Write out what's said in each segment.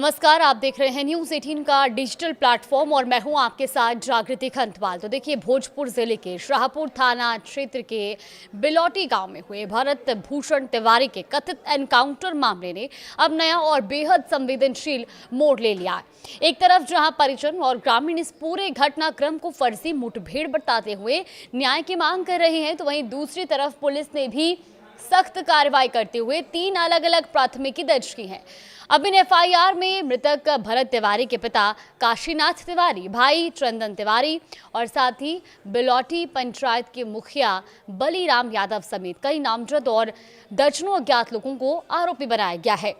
नमस्कार, आप देख रहे हैं न्यूज़ 18 का डिजिटल प्लेटफॉर्म और मैं हूं आपके साथ जागृति खंतवाल। तो देखिए, भोजपुर जिले के शाहपुर थाना क्षेत्र के बिलौटी गांव में हुए भरत भूषण तिवारी के कथित एनकाउंटर मामले ने अब नया और बेहद संवेदनशील मोड़ ले लिया है। एक तरफ जहां परिजन और ग्रामीण इस पूरे घटनाक्रम को फर्जी मुठभेड़ बताते हुए न्याय की मांग कर रहे हैं, तो वहीं दूसरी तरफ पुलिस ने भी सख्त कार्रवाई करते हुए 3 अलग-अलग प्राथमिकी दर्ज की है। अब इन एफआईआर में मृतक भरत तिवारी के पिता काशीनाथ तिवारी, भाई चंदन तिवारी और साथ ही बिलौटी पंचायत के मुखिया बलीराम यादव समेत कई नामजद और दर्जनों अज्ञात लोगों को आरोपी बनाया गया है।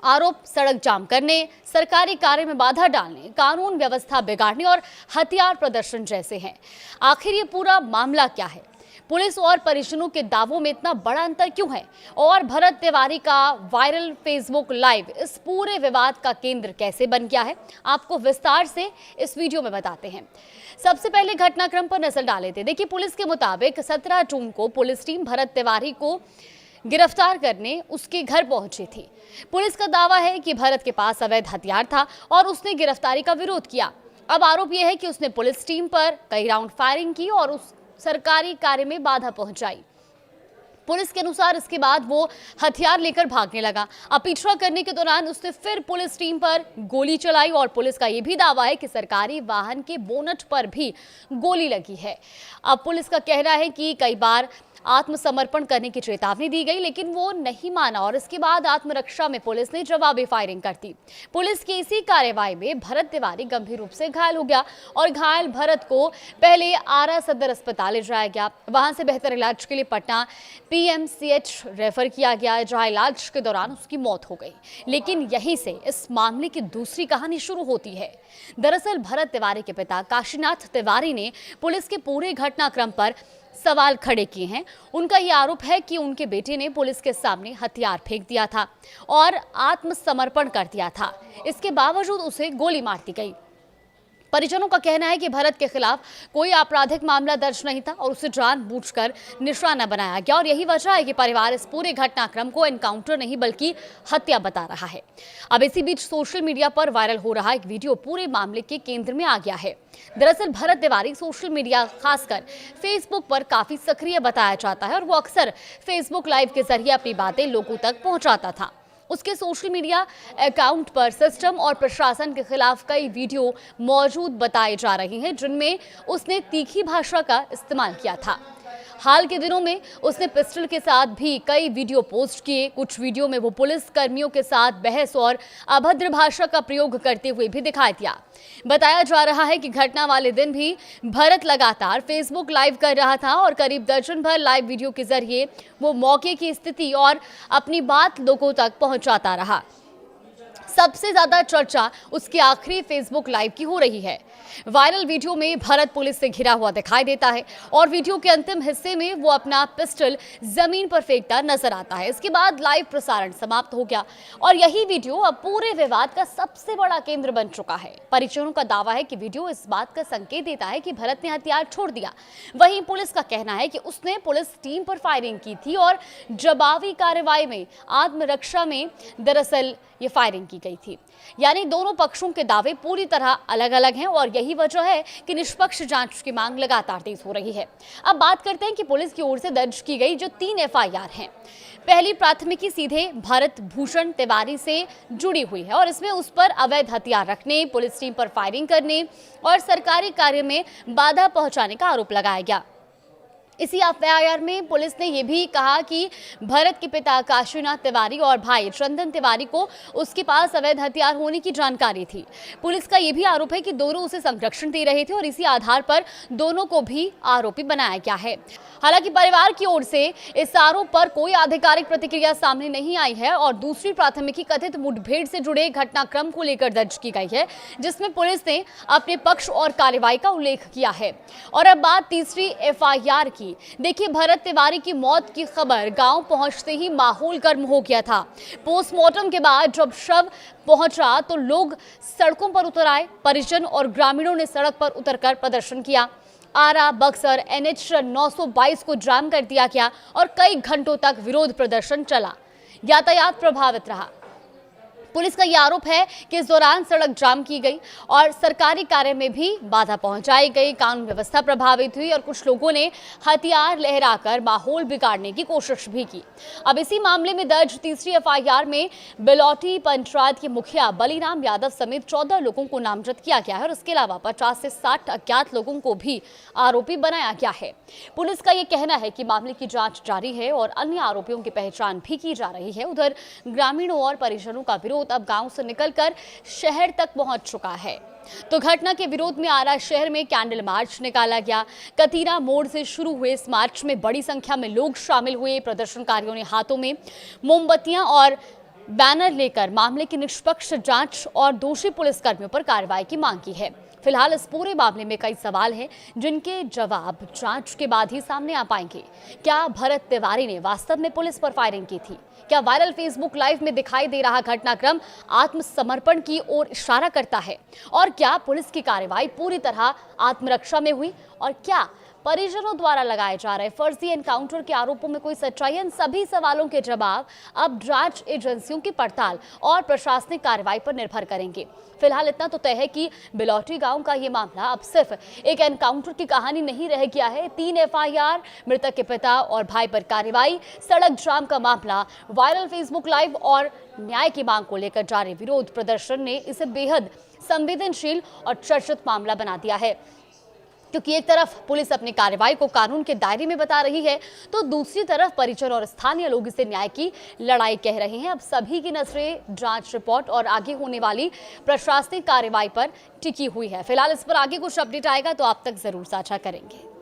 आरोप सड़क जाम करने, सरकारी कार्य में बाधा डालने, कानून व्यवस्था बिगाड़ने और हथियार प्रदर्शन जैसे हैं। आखिर ये पूरा मामला क्या है? पुलिस और परिजनों के दावों में इतना बड़ा अंतर क्यों है? और भरत तिवारी का वायरल फेसबुक लाइव इस पूरे विवाद का केंद्र कैसे बन गया है, आपको विस्तार से इस वीडियो में बताते हैं। सबसे पहले घटनाक्रम पर नजर डाले थे। देखिए, पुलिस के मुताबिक 17 जून को पुलिस टीम भरत तिवारी को गिरफ्तार करने उसके घर पहुंची थी। पुलिस का दावा है कि भरत के पास अवैध हथियार था और उसने गिरफ्तारी का विरोध किया। अब आरोप यह है कि उसने पुलिस टीम पर कई राउंड फायरिंग की और उस सरकारी कार्य में बाधा पहुंचाई। पुलिस के अनुसार इसके बाद वो हथियार लेकर भागने लगा। अब पीछा करने के दौरान उसने फिर पुलिस टीम पर गोली चलाई और पुलिस का ये भी दावा है कि सरकारी वाहन के बोनट पर भी गोली लगी है। अब पुलिस का कहना है कि कई बार आत्मसमर्पण करने की चेतावनी दी गई, लेकिन वो नहीं माना और इसके बाद आत्मरक्षा में पुलिस ने जवाबी फायरिंग कर दी। पुलिस की इसी कार्रवाई में भरत तिवारी गंभीर रूप से घायल हो गया और घायल भरत को पहले आरा सदर अस्पताल ले जाया गया। वहां से बेहतर इलाज के लिए पटना पीएमसीएच रेफर किया गया, जहां इलाज के दौरान उसकी मौत हो गई। लेकिन यहीं से इस मामले की दूसरी कहानी शुरू होती है। दरअसल भरत तिवारी के पिता काशीनाथ तिवारी ने पुलिस के पूरे घटनाक्रम पर सवाल खड़े किए हैं। उनका यह आरोप है कि उनके बेटे ने पुलिस के सामने हथियार फेंक दिया था और आत्मसमर्पण कर दिया था। इसके बावजूद उसे गोली मार दी गई। परिजनों का कहना है कि भरत के खिलाफ कोई आपराधिक मामला दर्ज नहीं था और उसे जानबूझकर निशाना बनाया गया और यही वजह है कि परिवार इस पूरे घटनाक्रम को एनकाउंटर नहीं बल्कि हत्या बता रहा है। अब इसी बीच सोशल मीडिया पर वायरल हो रहा एक वीडियो पूरे मामले के केंद्र में आ गया है। दरअसल भरत तिवारी सोशल मीडिया खासकर फेसबुक पर काफी सक्रिय बताया जाता है और वो अक्सर फेसबुक लाइव के जरिए अपनी बातें लोगों तक पहुंचाता था। उसके सोशल मीडिया अकाउंट पर सिस्टम और प्रशासन के खिलाफ कई वीडियो मौजूद बताए जा रहे हैं, जिनमें उसने तीखी भाषा का इस्तेमाल किया था। हाल के दिनों में उसने पिस्टल के साथ भी कई वीडियो पोस्ट किए। कुछ वीडियो में वो पुलिस कर्मियों के साथ बहस और अभद्र भाषा का प्रयोग करते हुए भी दिखाई दिया। बताया जा रहा है कि घटना वाले दिन भी भरत लगातार फेसबुक लाइव कर रहा था और करीब दर्जन भर लाइव वीडियो के जरिए वो मौके की स्थिति और अपनी बात लोगों तक पहुंचाता रहा। सबसे ज्यादा चर्चा उसकी आखिरी फेसबुक लाइव की हो रही है। वायरल वीडियो में भरत पुलिस से घिरा हुआ दिखाई देता है और वीडियो के अंतिम हिस्से में वो अपना पिस्टल जमीन पर फेंकता नजर आता है। इसके बाद लाइव प्रसारण समाप्त हो गया और यही वीडियो अब पूरे विवाद का सबसे बड़ा केंद्र बन चुका है। परिजनों का दावा है कि वीडियो इस बात का संकेत देता है कि भरत ने हथियार छोड़ दिया। वहीं पुलिस का कहना है कि उसने पुलिस टीम पर फायरिंग की थी और जवाबी कार्रवाई में आत्मरक्षा में दरअसल ये फायरिंग की गई थी। यानी दोनों पक्षों के दावे पूरी तरह अलग अलग हैं और यही वजह है कि निष्पक्ष जांच की मांग लगातार तेज हो रही है। अब बात करते हैं कि पुलिस की ओर से दर्ज की गई जो 3 एफआईआर हैं। पहली प्राथमिकी सीधे भरत भूषण तिवारी से जुड़ी हुई है और इसमें उस पर अवैध हथियार रखने, पुलिस टीम पर फायरिंग करने और सरकारी कार्य में बाधा पहुंचाने का आरोप लगाया गया। इसी एफआईआर में पुलिस ने यह भी कहा कि भरत के पिता काशीनाथ तिवारी और भाई चंदन तिवारी को उसके पास अवैध हथियार होने की जानकारी थी। पुलिस का यह भी आरोप है कि दोनों उसे संरक्षण दे रहे थे और इसी आधार पर दोनों को भी आरोपी बनाया गया है। हालांकि परिवार की ओर से इस आरोप पर कोई आधिकारिक प्रतिक्रिया सामने नहीं आई है और दूसरी प्राथमिकी कथित मुठभेड़ से जुड़े घटनाक्रम को लेकर दर्ज की गई है, जिसमें पुलिस ने अपने पक्ष और कार्रवाई का उल्लेख किया है। और अब बात तीसरी एफआईआर की। देखिए, भरत तिवारी की मौत की खबर गांव पहुंचते ही माहौल गर्म हो गया था। पोस्टमार्टम के बाद जब शव पहुंचा तो लोग सड़कों पर उतर आए। परिजन और ग्रामीणों ने सड़क पर उतरकर प्रदर्शन किया। आरा बक्सर NH 922 को जाम कर दिया गया और कई घंटों तक विरोध प्रदर्शन चला। यातायात प्रभावित रहा। पुलिस का यह आरोप है कि इस दौरान सड़क जाम की गई और सरकारी कार्य में भी बाधा पहुंचाई गई, कानून व्यवस्था प्रभावित हुई और कुछ लोगों ने हथियार लहराकर माहौल बिगाड़ने की कोशिश भी की। अब इसी मामले में दर्ज तीसरी एफआईआर में बिलौटी पंचायत के मुखिया बलीराम यादव समेत 14 लोगों को नामजद किया गया है और इसके अलावा 50 से 60 अज्ञात लोगों को भी आरोपी बनाया गया है। पुलिस का यह कहना है कि मामले की जांच जारी है और अन्य आरोपियों की पहचान भी की जा रही है। उधर ग्रामीणों और परिजनों का विरोध अब गांव से निकलकर शहर तक पहुंच चुका है। तो घटना के विरोध में आरा शहर में कैंडल मार्च निकाला गया। कतीरा मोड़ से शुरू हुए इस मार्च में बड़ी संख्या में लोग शामिल हुए। प्रदर्शनकारियों ने हाथों में मोमबत्तियां और बैनर लेकर मामले की निष्पक्ष जांच और दोषी पुलिसकर्मियों पर कार्रवाई की मांग की है। फिलहाल इस पूरे मामले में कई सवाल हैं जिनके जवाब जांच के बाद ही सामने आ पाएंगे। क्या भरत तिवारी ने वास्तव में पुलिस पर फायरिंग की थी? क्या वायरल फेसबुक लाइव में दिखाई दे रहा घटनाक्रम आत्मसमर्पण की ओर इशारा करता है? और क्या पुलिस की कार्रवाई पूरी तरह आत्मरक्षा में हुई? और क्या परिजनों द्वारा लगाए जा रहे फर्जी एनकाउंटर के आरोपों में कोई सच्चाई? इन सभी सवालों के जवाब अब जांच एजेंसियों की पड़ताल और प्रशासनिक कार्रवाई पर निर्भर करेंगे। फिलहाल इतना तो तय है कि बिलौटी गांव का ये मामला अब सिर्फ एक एनकाउंटर की कहानी नहीं रह गया है। 3 एफआईआर, मृतक के पिता और भाई पर कार्रवाई, सड़क जाम का मामला, वायरल फेसबुक लाइव और न्याय की मांग को लेकर जारी विरोध प्रदर्शन ने इसे बेहद संवेदनशील और चर्चित मामला बना दिया है। क्योंकि एक तरफ पुलिस अपनी कार्रवाई को कानून के दायरे में बता रही है, तो दूसरी तरफ परिजन और स्थानीय लोग इसे न्याय की लड़ाई कह रहे हैं। अब सभी की नजरें जांच रिपोर्ट और आगे होने वाली प्रशासनिक कार्रवाई पर टिकी हुई है। फिलहाल इस पर आगे कुछ अपडेट आएगा तो आप तक जरूर साझा करेंगे।